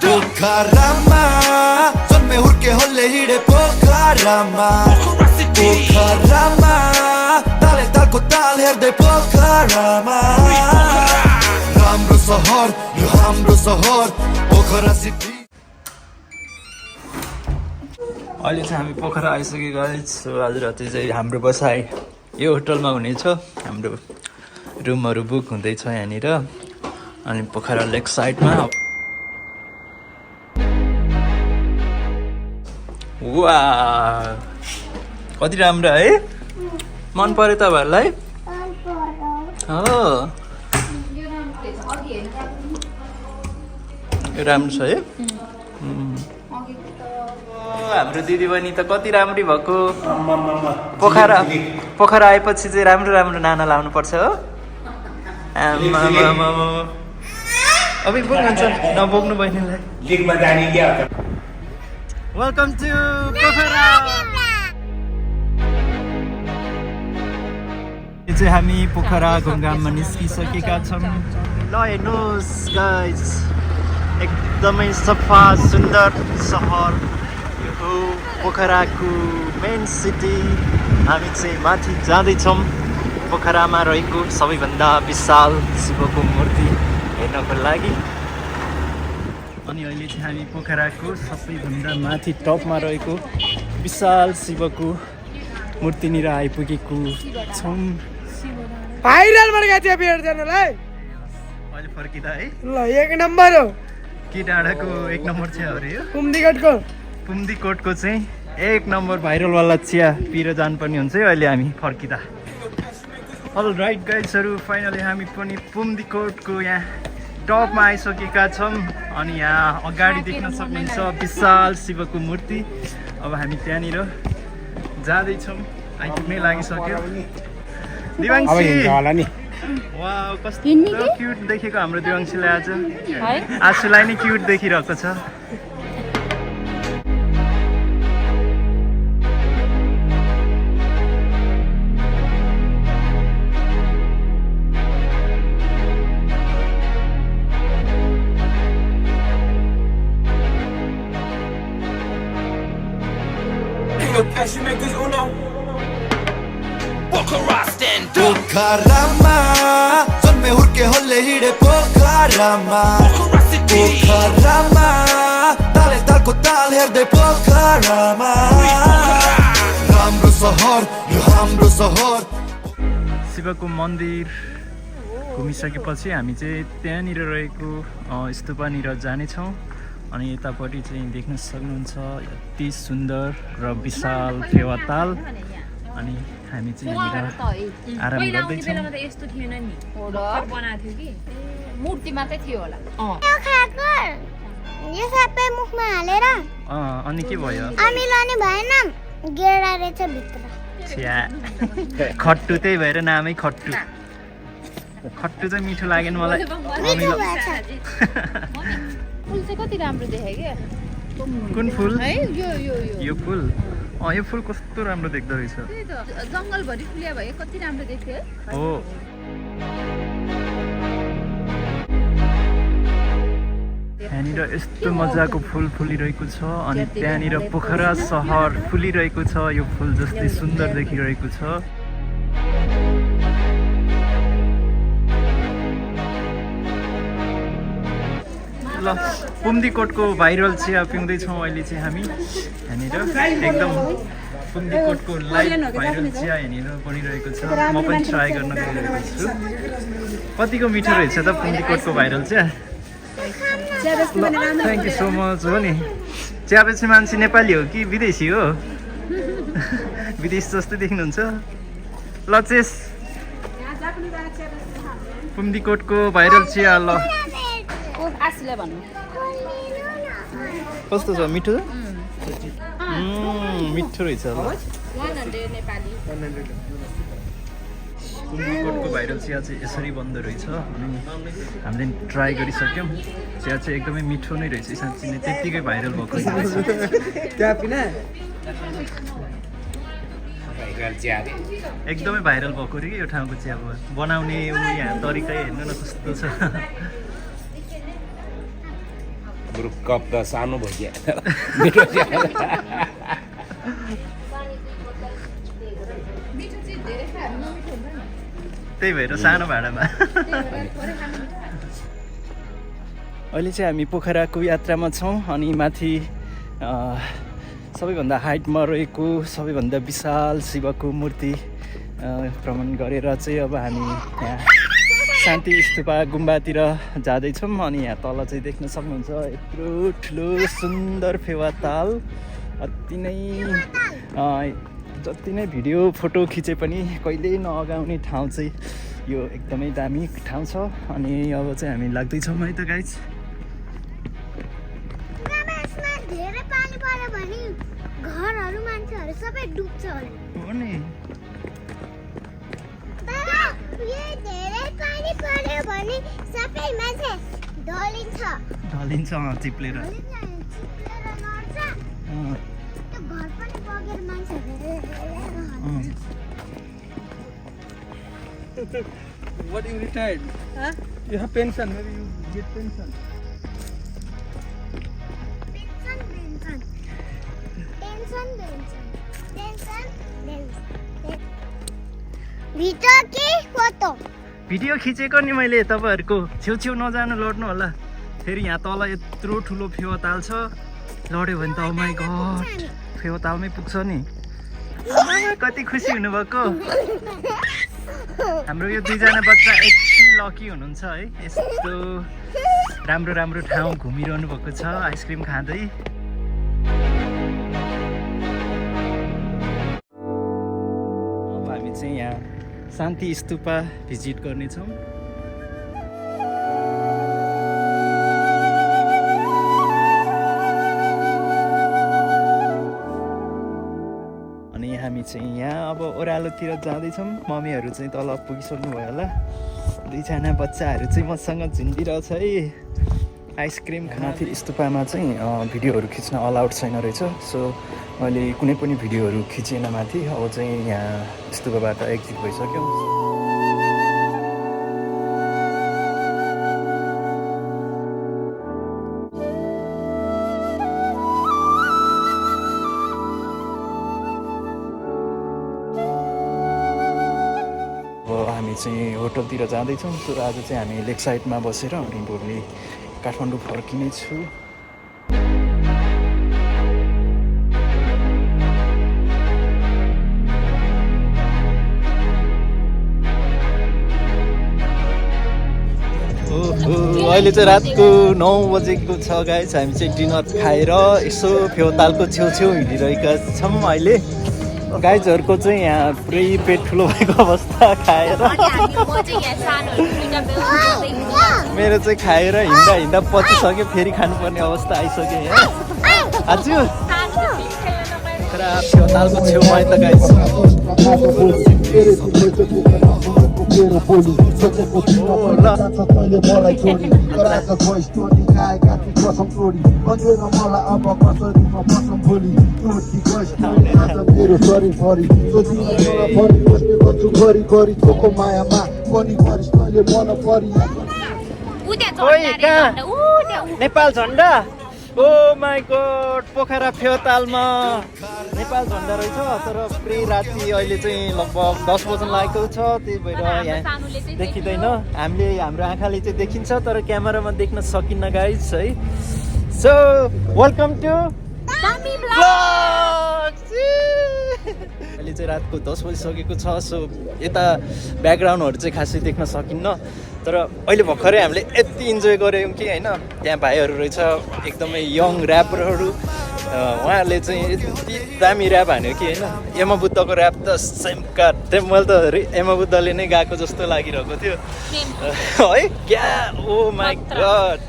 पोखरामा जन्मे हुर्के हल्ले हिँडे पोखरामा पोखरामा ताले तालको ताल हेर्दै पोखरामा राम्रो सहर यो हाम्रो सहर पोखरा सिटी। अहिले चाहिँ हामी पोखरा आइसकेको छु। आज राति चाहिँ हाम्रो बसाइ यो होटलमा हुनेछ। हाम्रो रुमहरू बुक हुँदैछ यहाँनिर। अनि पोखरा लेक साइडमा वा कति राम्रो है, मन पर्यो तपाईँहरूलाई? हो यो राम्रो छ है। हाम्रो दिदीबहिनी त कति राम्री भएको। पोखरा आएपछि चाहिँ राम्रो राम्रो नाना लाउनु पर्छ हो। अब बोक्नुहुन्छ नबोक्नु बहिनीलाई। Welcome to Pokhara. यो चाहिँ हामी पोखरा घुमघाममा निस्किसकेका छौँ। ल हेर्नुहोस् गाइज, एकदमै सफा सुन्दर सहर यो पोखराको मेन सिटी। हामी चाहिँ माथि जाँदैछौँ पोखरामा रहेको सबैभन्दा विशाल शिवको मूर्ति हेर्नको लागि। अनि अहिले चाहिँ हामी पोखराको सबैभन्दा माथि टपमा रहेको विशाल शिवको मूर्तिनिर आइपुगेको छौँ। भाइरलबाट गएको थियो भेट गर्नलाई। अहिले फर्किँदा है ल एक नम्बर हो कि डाँडाको एक नम्बर चिया हो रे यो। पुम्दीकोटको चाहिँ एक नम्बर भाइरलवाला चिया पिएर जानुपर्ने हुन्छ है अहिले हामी फर्किँदा। अल राइट गाइजहरू, फाइनली हामी पनि पुम्दीकोटको यहाँ टपमा आइसकेका छौँ। अनि यहाँ अगाडि देख्न सक्नुहुन्छ विशाल शिवको मूर्ति। अब हामी त्यहाँनिर जाँदैछौँ, आइपुग्नै लागिसक्यो। दिवाङ्सी वाउ कस्तो क्युट देखेको हाम्रो दिवाङ्सीलाई आज। आशुलाई नै क्युट देखिरहेको छ। पोखरामा जन्मे हुर्के हल्ले हिँडे पोखरामा पोखरामा ताले तालको ताल हेर्दै पोखरामा राम्रो सहर यो हाम्रो सहर। शिवको मन्दिर घुमिसकेपछि हामी चाहिँ त्यहाँनिर रहेको स्तूपनिर जानेछौँ। अनि यतापट्टि चाहिँ देख्न सक्नुहुन्छ यति सुन्दर र विशाल फेवाताल। अनि हामी चाहिँ यहाँनिर आराम गर्दैछौँ। यस्तो थिएन नि, बनाएको थियो कि मूर्ति मात्रै थियो होला। यो सबै मुखमा हालेर अनि के भयो? अनि लाने भएन, गेडा रहेछ भित्र। छ्या खट्टु, त्यही भएर नामै खट्टु। खट्टु चाहिँ मिठो लागेन मलाई। फुल चाहिँ कति राम्रो देखायो क्या। कुन फुल है? यो फुल यो फुल कस्तो राम्रो देख्दो रहेछ। जङ्गलभरि फुल्या भए कति राम्रो देख्थ्यो हो। यहाँनिर यस्तो मजाको फुल फुलिरहेको छ। अनि त्यहाँनिर पोखरा सहर फुलिरहेको छ। यो फुल जस्तै सुन्दर देखिरहेको छ। ल पुम्दीकोटको भाइरल चिया पिउँदैछौँ अहिले चाहिँ हामी यहाँनिर। एकदम पुम्दीकोटको लाइभ भाइरल चिया यहाँनिर बनिरहेको छ। म पनि ट्राई गर्न गइरहेको छु। कतिको मिठो रहेछ त पुम्दीकोटको भाइरल चिया। Thank you so much. हो नि, चिया बेच्ने मान्छे नेपाली हो कि विदेशी हो? विदेशी जस्तै देख्नुहुन्छ। ल चेस पुम्दीकोटको भाइरल चिया। ल आशीलाई भन्नु कस्तो छ? मिठो मिठो रहेछ। ल 100 नेपाली पुम्दीकोटको भाइरल चिया चाहिँ यसरी बन्दो रहेछ। अनि हामीले ट्राई गरिसक्यौँ। चिया चाहिँ एकदमै मिठो नै रहेछ। साँच्चै नै त्यत्तिकै भाइरल भएको रहेछ। एकदमै भाइरल भएको रे यो ठाउँको चिया बनाउने यहाँ तरिकै हेर्नु न कस्तो छ ग्रुप कप त सानो भयो त्यही भएर सानो भाँडामा अहिले चाहिँ हामी पोखराको यात्रामा छौँ अनि माथि सबैभन्दा हाइटमा रहेको सबैभन्दा विशाल शिवको मूर्ति भ्रमण गरेर चाहिँ अब हामी यहाँ शान्ति स्तूपा गुम्बातिर जाँदैछौँ अनि यहाँ तल चाहिँ देख्न सक्नुहुन्छ यत्रो ठुलो सुन्दर फेवाताल अति नै जति नै भिडियो फोटो खिचे पनि कहिल्यै नअगाउने ठाउँ चाहिँ यो एकदमै दामी ठाउँ छ अनि अब चाहिँ हामी लाग्दैछौँ है त गाइज धेरै पानी पर्यो भने घरहरू मान्छेहरू सबै डुब्छ होला हो नि धेरै पानी पर्यो भने सबै मान्छे ढलिन्छ ढलिन्छ चिप्लेर मर्छ त्यो घर पनि बगेर मान्छेहरू What you retired? Huh? You have pension. Maybe you get pension. Video के फोटो भिडियो खिचेको नि मैले तपाईँहरूको छेउछेउ नजानु लड्नु होला फेरि यहाँ तल यत्रो ठुलो फेवाताल छ लड्यो भने त ओ माइ गॉड फेवातालमै पुग्छ नि कति खुसी हुनुभएको हाम्रो यो दुईजना बच्चा यति लकी हुनुहुन्छ है यस्तो राम्रो राम्रो ठाउँ घुमिरहनु भएको छ आइसक्रिम खाँदै अब हामी चाहिँ यहाँ शान्ति स्तूपा भिजिट गर्नेछौँ अनि हामी चाहिँ यहाँ अब ओह्रालोतिर जाँदैछौँ मम्मीहरू चाहिँ तल पुगिसक्नु भयो होला दुईजना बच्चाहरू चाहिँ मसँग झुन्डिरहेछ है आइसक्रिम माथि स्तूपामा चाहिँ भिडियोहरू खिच्न अलाउड छैन रहेछ सो मैले कुनै पनि भिडियोहरू खिचेन माथि अब चाहिँ यहाँ स्तूपाबाट एक्जिट भइसक्यो हामी चाहिँ होटलतिर जाँदैछौँ सो आज चाहिँ हामी लेक साइडमा बसेर अनि भोलि काठमाडौँ फर्किनेछु अहिले चाहिँ रातको 9 बजेको छ गाइस हामी चाहिँ डिनर खाएर यसो फेवातालको छेउछेउ हिँडिरहेका छौँ अहिले गाइजहरूको चाहिँ यहाँ पुरै पेट ठुलो भएको अवस्था खाएर मेरो चाहिँ खाएर हिँड्दा पचिसक्यो फेरि खानुपर्ने अवस्था आइसक्यो यहाँ आज खराब फेवातालको छेउमा त गाइज नेपाल झन्डा ओ माई गॉड पोखरा फेवातालमा नेपाल झन्डा रहेछ तर पुरै राति अहिले चाहिँ लगभग 10 बज्न लागेको छ त्यही भएर यहाँ देखिँदैन हामीले हाम्रो आँखाले चाहिँ देखिन्छ तर क्यामेरामा देख्न सकिन्न गाइज है सो वेलकम टु अहिले चाहिँ रातको 10 बजिसकेको छ सो यता ब्याकग्राउन्डहरू चाहिँ खासै देख्न सकिन्न तर अहिले भर्खरै हामीले यति इन्जोय गऱ्यौँ कि होइन त्यहाँ भाइहरू रहेछ एकदमै यङ ऱ्यापरहरू उहाँहरूले चाहिँ यति दामी ऱ्याप हान्यो कि होइन एमा बुद्धको ऱ्याप त सेमका मैले त एमा बुद्धले नै गाएको जस्तो लागिरहेको थियो है क्या ओ माई गॉड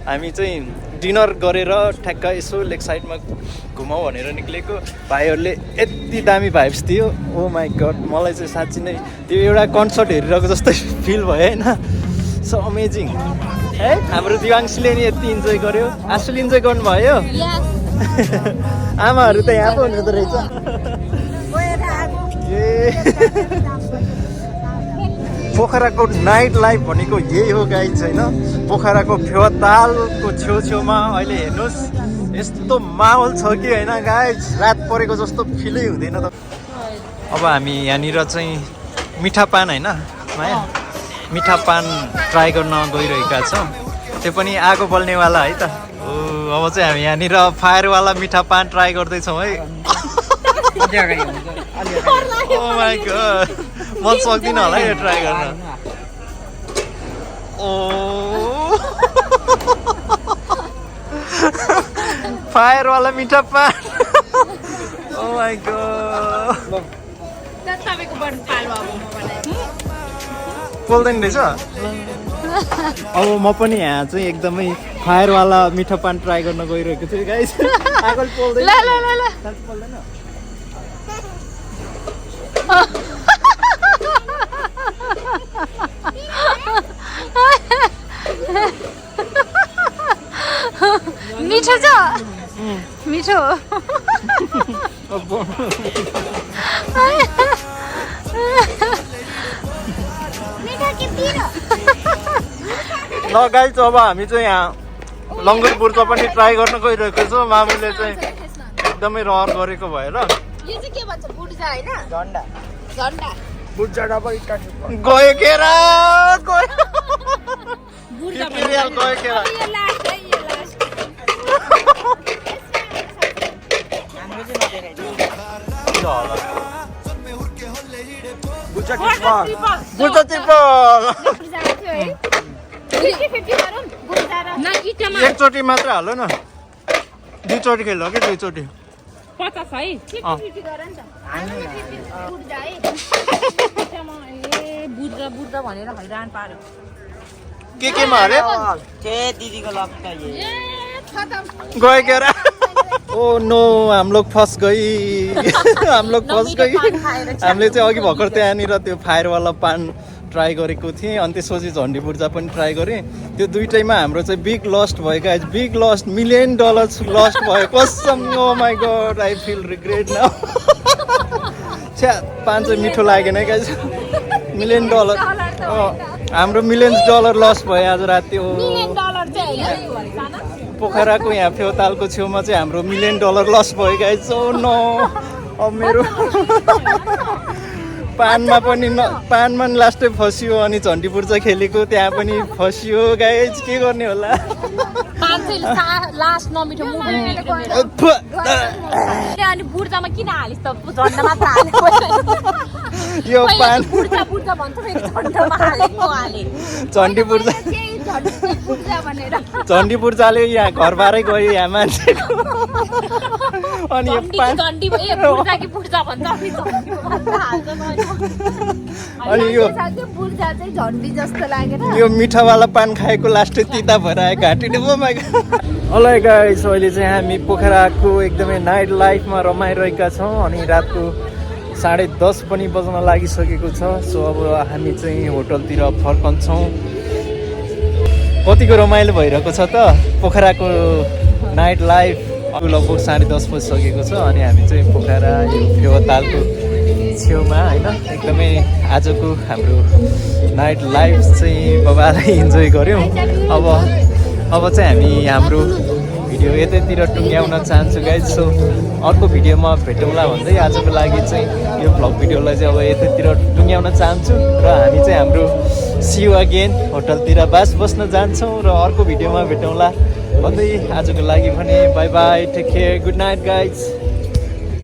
हामी चाहिँ डिनर गरेर ठ्याक्क यसो लेक साइडमा घुमाऊ भनेर निक्लेको भाइहरूले यति दामी भाइब्स थियो ओ माई गॉड मलाई चाहिँ साँच्ची नै त्यो एउटा कन्सर्ट हेरिरहेको जस्तै फिल भयो होइन सो अमेजिङ है हाम्रो दिवांशीले नि यति इन्जोय गर्यो आशुले इन्जोय गर्नुभयो आमाहरू त यहाँ पो हुनुहुँदो रहेछ पोखराको नाइट लाइफ भनेको यही हो गाइज होइन। पोखराको फेवातालको छेउछेउमा अहिले हेर्नुहोस् यस्तो माहौल छ कि होइन गाइज, रात परेको जस्तो फिलै हुँदैन त। अब हामी यहाँनिर चाहिँ मिठा पान होइन माया, मिठा पान ट्राई गर्न गइरहेका छौँ, त्यो पनि आगो बल्नेवाला है त। अब चाहिँ हामी यहाँनिर फायरवाला मिठा पान ट्राई गर्दैछौँ है। Oh my god, म सक्दिनँ होला यो ट्राई गर्न। फायरवाला मिठा पान। Oh my god, पोल्दैन रहेछ। अब म पनि यहाँ चाहिँ एकदमै फायरवाला मिठा पान ट्राई गर्न गइरहेको छु गाइस। आगोले पोल्दैन। पोल्दैन। मिठो छ, मिठो। ल गाइस, अब हामी चाहिँ यहाँ लङ्गुर बुर्जा पनि ट्राई गर्न गइरहेको छौँ। मामुले चाहिँ एकदमै रहर गरेको भएर यो चाहिँ के भन्छ, बुर्जा होइन? झन्डा झन्डा। बुझ्जा डबल गयो केरा बुर्जा गयो केरा। यो लास्ट है, यो लास्ट। बुझ्जा टिप्पल बुर्जा टिप्पल एकचोटि मात्र हाल्नु न, दुईचोटि खेल्नु कि दुईचोटि 50 है। बुर्जा बुर्जा भनेर हैरान पार्यो। केमा अरे दिदीको लक त गयो केरा। ओ नो, हम लोग फंस गई। हम लोग फंस गई। हामीले चाहिँ अघि भर्खर त्यहाँनिर त्यो फायरवाला पान ट्राई गरेको थिएँ, अनि त्यसपछि झन्डी बुर्जा पनि ट्राई गरेँ। त्यो दुइटैमा हाम्रो चाहिँ बिग लस्ट भयो guys, big lost, $1 million lost भयो कसम। Oh my god, I feel regret now. छ्या, पान चाहिँ मिठो लागेन है गाइज। $1 मिलियन हाम्रो $मिलियन्स लस्ट भयो आज राति। पोखराको यहाँ फेवातालको छेउमा चाहिँ हाम्रो $1 मिलियन लस्ट भयो गाइज। ओ नो, अब मेरो पानमा पनि पानमा नि लास्टै फस्यो, अनि झन्डी बुर्जा खेलेको त्यहाँ पनि फस्यो गाइज, के गर्ने होला। लास्ट नमिठो अनि बुर्जामा किन हालिस् त, झन्डा मात्र हालेको। यो पान बुर्जा बुर्जा भन्छ, फेरि झन्डामा हालेको हाले। झन्डी बुर्जा, झन्डी बुर्जाले यहाँ घरबारै गयो यहाँ मान्छेको। अनि यो पान झन्डी बुर्जा कि बुर्जा भन्छ, अनि यो बुर्जा चाहिँ झन्डी जस्तो लागेर यो मिठावाला पान खाएको लास्टै तिता भएर आयो घाँटीले। अलai गाइस, अहिले चाहिँ हामी पोखराको एकदमै नाइट लाइफमा रमाइरहेका छौँ, अनि रातको 10:30 पनि बज्न लागिसकेको छ। सो अब हामी चाहिँ होटलतिर फर्कन्छौँ। कतिको रमाइलो भइरहेको छ त पोखराको नाइट लाइफ। लगभग 10:30 बजिसकेको छ, अनि हामी चाहिँ पोखरा यो फेवातालको छेउमा होइन एकदमै आजको हाम्रो नाइट लाइफ चाहिँ बबालाई इन्जोय गऱ्यौँ। अब चाहिँ हामी हाम्रो भिडियो यतैतिर टुङ्ग्याउन चाहन्छु गाइज। सो अर्को भिडियोमा भेटौँला भन्दै आजको लागि चाहिँ यो भ्लग भिडियोलाई चाहिँ अब यतैतिर टुङ्ग्याउन चाहन्छु, र हामी चाहिँ हाम्रो सी यू अगेन होटलतिर बास बस्न जान्छौँ, र अर्को भिडियोमा भेटौँला भन्दै आजको लागि भने bye bye, take care, good night guys.